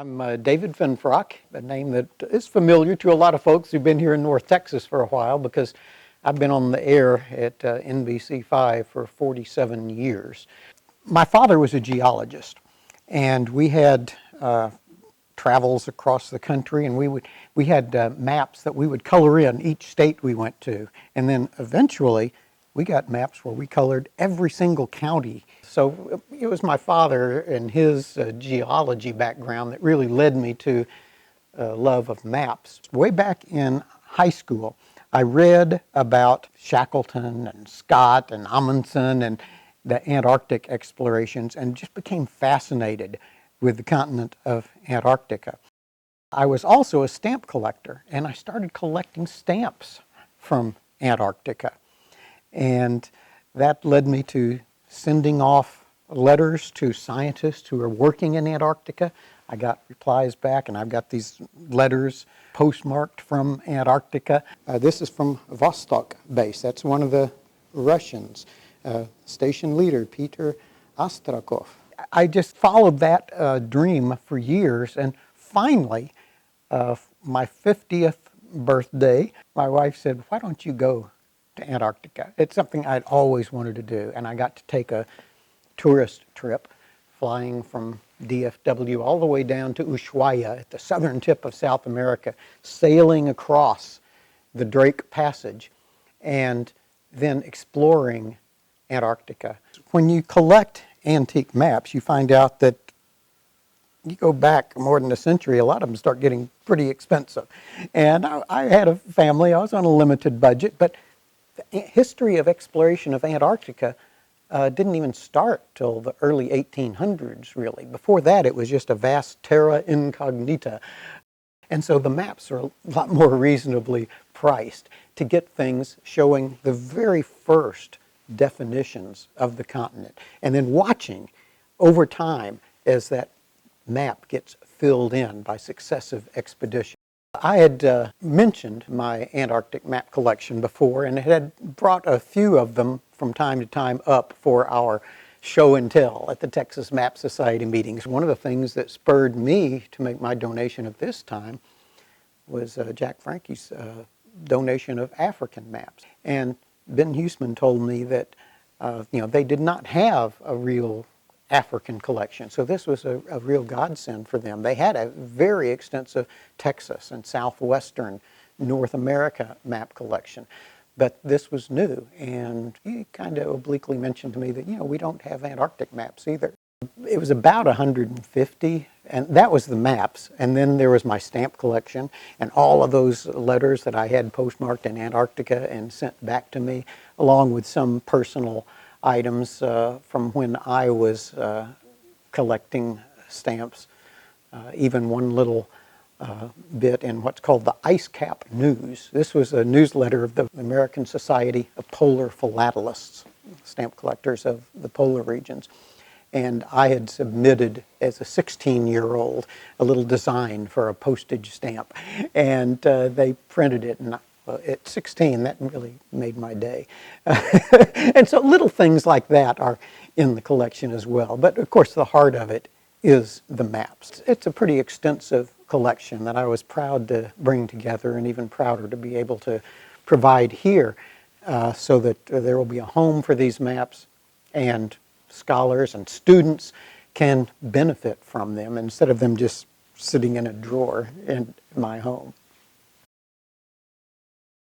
I'm David Finfrock, a name that is familiar to a lot of folks who've been here in North Texas for a while because I've been on the air at NBC5 for 47 years. My father was a geologist, and we had travels across the country, and we had maps that we would color in each state we went to, and then eventually we got maps where we colored every single county. So it was my father and his geology background that really led me to a love of maps. Way back in high school, I read about Shackleton and Scott and Amundsen and the Antarctic explorations and just became fascinated with the continent of Antarctica. I was also a stamp collector, and I started collecting stamps from Antarctica. And that led me to sending off letters to scientists who are working in Antarctica. I got replies back, and I've got these letters postmarked from Antarctica. This is from Vostok base. That's one of the Russians. Station leader, Peter Ostrakov. I just followed that dream for years, and finally, my 50th birthday, my wife said, "Why don't you go to Antarctica?" It's something I'd always wanted to do, and I got to take a tourist trip flying from DFW all the way down to Ushuaia at the southern tip of South America, sailing across the Drake Passage and then exploring Antarctica. When you collect antique maps, you find out that you go back more than a century, a lot of them start getting pretty expensive. And I had a family, I was on a limited budget, but the history of exploration of Antarctica didn't even start till the early 1800s, really. Before that, it was just a vast terra incognita. And so the maps are a lot more reasonably priced to get things showing the very first definitions of the continent, and then watching over time as that map gets filled in by successive expeditions. I had mentioned my Antarctic map collection before and had brought a few of them from time to time up for our show and tell at the Texas Map Society meetings. One of the things that spurred me to make my donation of this time was Jack Frankie's donation of African maps. And Ben Huseman told me that they did not have a real African collection. So this was a real godsend for them. They had a very extensive Texas and southwestern North America map collection, but this was new. And he kind of obliquely mentioned to me that, we don't have Antarctic maps either. It was about 150, and that was the maps. And then there was my stamp collection and all of those letters that I had postmarked in Antarctica and sent back to me, along with some personal items from when I was collecting stamps. Even one little bit in what's called the Ice Cap News. This was a newsletter of the American Society of Polar Philatelists, stamp collectors of the polar regions. And I had submitted as a 16-year-old a little design for a postage stamp, and they printed it. And at 16, that really made my day. And so little things like that are in the collection as well. But of course, the heart of it is the maps. It's a pretty extensive collection that I was proud to bring together, and even prouder to be able to provide here so that there will be a home for these maps, and scholars and students can benefit from them instead of them just sitting in a drawer in my home.